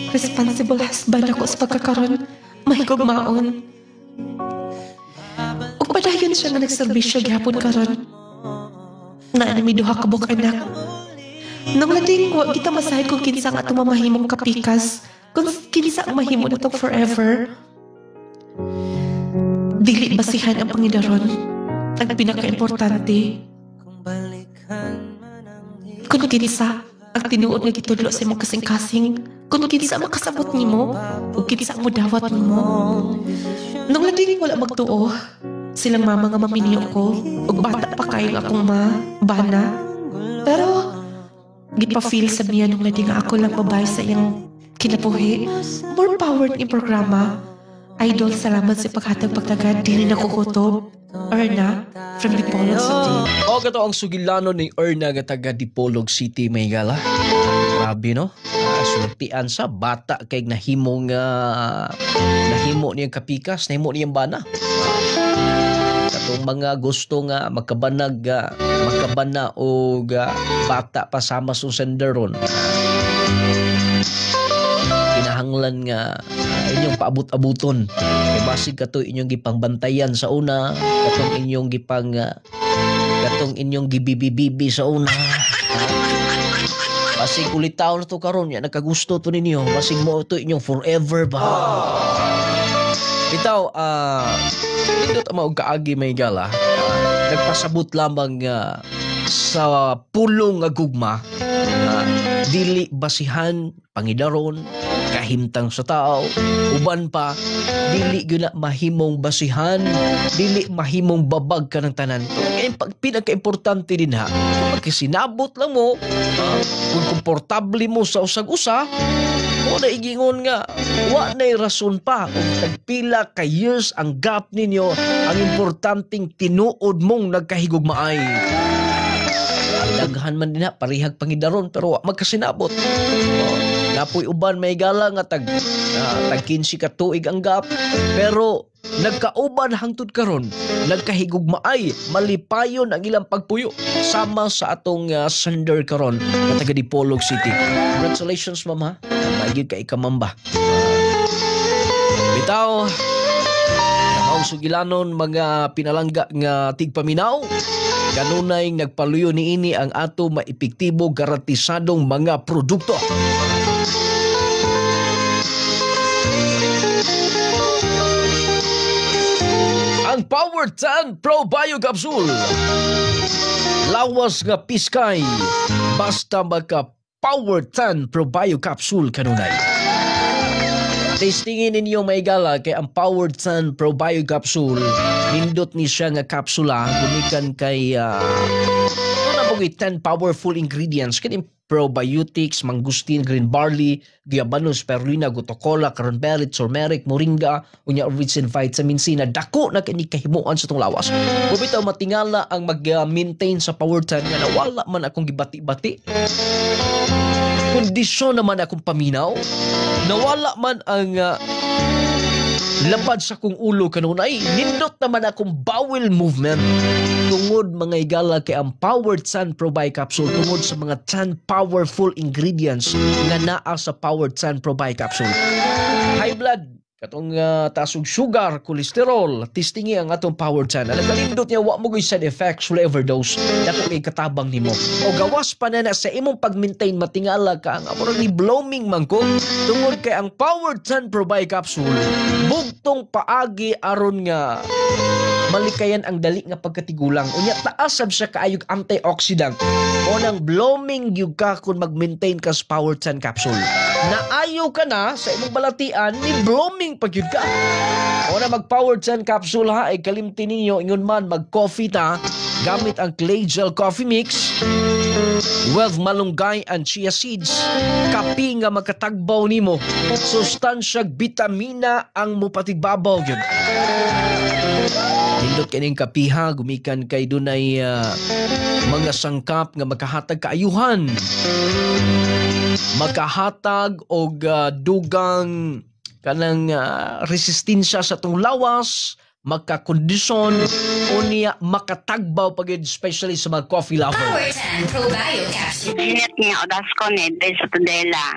responsible husband ako sa pagkakaroon, mahigugmaon. Ug padayon siya nga nagserbisyo gihapon karon. Naanami duha ka buk anak. Nung lading wa kita masahid kung kinsa nga itong mamahimong kapikas, kung kinsa ang mahimo na itong forever. Dili basihan ang Panginoon ang pinaka-importante. Kung kinsa ang tinuod nga gitudlo sa imong kasing-kasing, kung kinsa makasabot nimo, o kinsa mo dawat nimo. Nung lading wala magtuo, silang mama nga maminiyo ko, ug bata pa kayo nga akong bana. Pero gipa-feel sa miya nung lading nga ako lang babae sa iyang kinabuhi. More power ni programa. Idol, salamat sa paghatag pagtagad. Dili na kukutob. Erna, from Dipolog City. O, gato ang sugilano ni Erna nga taga Dipolog City, may gala. Grabe, no? Sultian sa bata kay nahimo niyang kapikas, nahimo niyang bana. Katong mga gusto nga magkabana o bata pasama sa senderon. Kinahanglan nga inyong paabot-abuton. Kay basig kato inyong gipangbantayan sa una, katong inyong gibibibibi sa una. Basig ulitaw na to karon ya nakagusto to ninyo. Basig mo to inyong forever ba. Bitaw, nindot ang kaagi may gala. Nagpasabot lamang sa pulong nga gugma. Dili basihan pangidaron kahimtang sa tao, uban pa dili gyud mahimong basihan, dili mahimong babag ka ng tanan. Kaya pinaka-importante din ha, kung magkisinabot lang mo, kung komportable mo sa usag-usa, o na igingon nga, wa na'y rason pa kung tagpila ka years ang gap ninyo, ang importanteng tinuod mong nagkahigugmaay. Daghan man din ha, parihag pangidaron, pero magkasinabot. Napoy uban may gala nga tag 15 ka tuig ang gap, pero nagkauban hangtod karon, nagkahigugmaay, malipayon ang ilang pagpuyo sama sa atong sender karon nga taga Dipolog City. Congratulations, ma'am ha. Maigid ka ikamamba. Bitaw, nakaw sugilanon mga pinalangga nga tigpaminaw. Kanunay nagpaluyo niini ang ato maepektibo garantisadong mga produkto. Ang Power 10 Pro Bio Capsule. Lawas nga piskay basta magka Power 10 Pro Bio Capsule kanunay. Tastingin ninyo may gala kay ang Power 10 Pro Bio Capsule. Nindot ni siya nga kapsula gumikan kay 10 powerful ingredients kaning probiotics, mangustin, green barley, guiabanos, spirulina, gutocola, cranberry, turmeric, moringa, unya rich in vitamin C na dako na kini kahimuan sa tong lawas. Bubitaw matingala ang mag-maintain sa Power 10 nga nawala man akong gibati-bati. Kondisyon naman akong paminaw. Nawala man ang lapad sa kong ulo kanunay. Nindot naman akong bowel movement. Tungod mga igala kay ang Power 10 Pro Bio Capsule tungod sa mga 10 powerful ingredients nga naa sa Power 10 Pro Bio Capsule. High blood, katong taas og sugar, cholesterol, testingi ang atong power tan. Alam kalindot niya wa mo gyud side effects, wala overdose. Dako kay katabang nimo. O gawas pa na sa imong pag-maintain matingala ka ang among ni blooming man ko tungod kay ang power tan Pro-Bio capsule bugtong paagi aron nga malikayan ang dali nga pagkatigulang. Unya taas sab siya kaayog antioxidant. O nang blooming gyud ka kung mag-maintain ka sa power tan capsule. Naayo ka na sa imong balatian ni blooming pagyud ka. O na mag-power tan capsule ha ay kalimti ninyo ingon man mag-coffee ta gamit ang Clay Gel Coffee Mix with malunggay and chia seeds. Kapi nga magkatagbaw nimo. Sustansyag bitamina ang mupatigbabaw gyud. Nindot kaning kapiha gumikan kay dunay mga sangkap nga makahatag kaayuhan. Makahatag og dugang kanang resistensya sa tong lawas, makakondisyon o niya makatagbaw pagid especially sa mga coffee lover. Power 10 Pro-Bio Capsule. Sinit niya odas ko ni sa Tudela.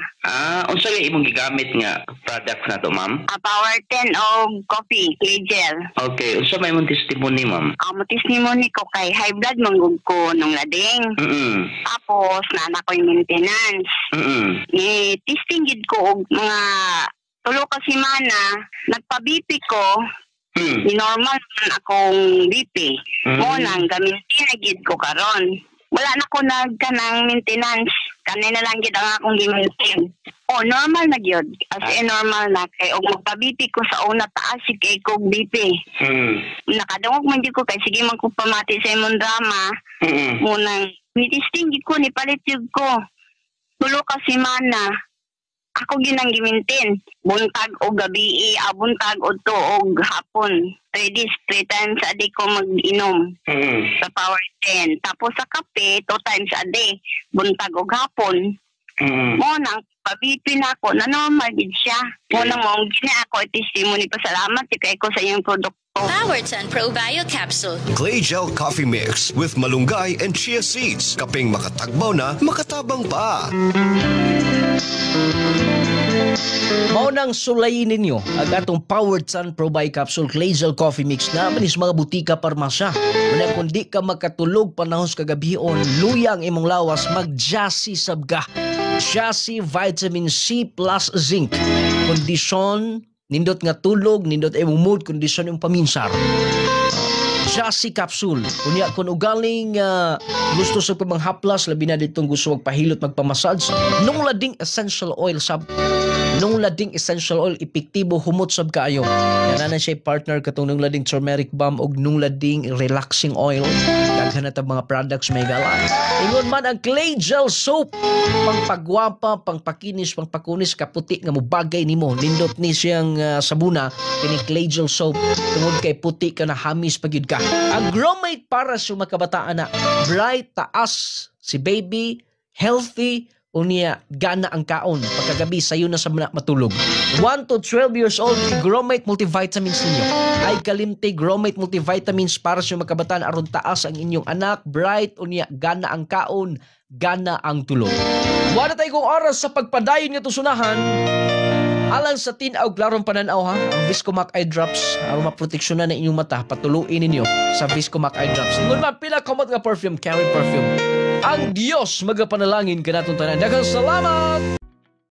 Unsa gyud imong gigamit nga products na to, ma'am? Power 10 o coffee, Clay Gel. Okay, unsa may imong testimony, ma'am? Ang testimony ko kay high blood manggug ko nung lading. Tapos nana ko yung maintenance. Testing gid ko og mga tulo ka semana, nagpa-BP ko. Normal man akong BP. Mo nang gamitin na gid ko karon. Wala na ko nagkanang maintenance. Kanina lang gid ang akong gimaintain. Normal na gyud. As in normal na kay og magpa-BP ko sa una taas si kay kog BP. Nakadungog man gyud ko kay sige man ko pamati sa imong drama. Mo nang ni-testing gid ko ni palit gyud ko. Tulo ka semana. Ako ginang gimintin. Buntag o gabi, buntag o to o hapon. 3 times a day ko mag-inom sa Power 10. Tapos sa kape, 2 times a day. Buntag o hapon. Mo nang pabipin ako, na normal din siya. Mo nang mong gina ako, testimony, pasalamat kay ko sa iyong produkto. Power 10 Pro-Bio Capsule. Clay Gel Coffee Mix with malunggay and chia seeds. Kaping makatagbaw na, makatabang pa. Maunang sulayin ninyo ang atong Powered Sun Pro-Bio Capsule Clay Gel Coffee Mix na manis mga butika parmasya. Muna kung di ka makatulog panahon sa kagabion, luya ang imong lawas, mag-Jassy sabga. Jassy Vitamin C plus Zinc. Kondisyon, nindot nga tulog, nindot imong mood, kondisyon yung paminsar. Jassy Capsule. Kunya kung ugaling gusto sa pamanghaplas, labi na ditong gusto magpahilot, magpamassage, nung lading essential oil sab. Nung lading essential oil, epektibo humot sab kaayo. Yan na siya partner katong nung lading turmeric balm og nung lading relaxing oil. Daghan na mga products may gala. Ingon man ang Clay Gel Soap. Pangpagwapa, pangpakinis, pangpakunis, kaputi nga mubagay nimo. Nindot ni siyang sabuna, kini Clay Gel Soap. Tungod kay puti ka na hamis pagyud ka. Ang Gromate para sa mga kabataan na bright, taas, si baby, healthy, unya gana ang kaon pagkagabi sayo na sa matulog. 1 to 12 years old, Gromate multivitamins ninyo. Ay kalimti Gromate multivitamins para sa mga kabataan aron taas ang inyong anak, bright, unya gana ang kaon, gana ang tulog. Wala tayo kong oras sa pagpadayon nga tusunahan. Alang sa tinaw, klarong pananaw ha, ang Viscomac Eye Drops, aron maproteksyonan na inyong mata, patuluin ninyo sa Viscomac Eye Drops. Ngun man, pinakamot nga perfume, carry perfume. Ang Diyos magapanalangin ka natong tanan. Daghang salamat!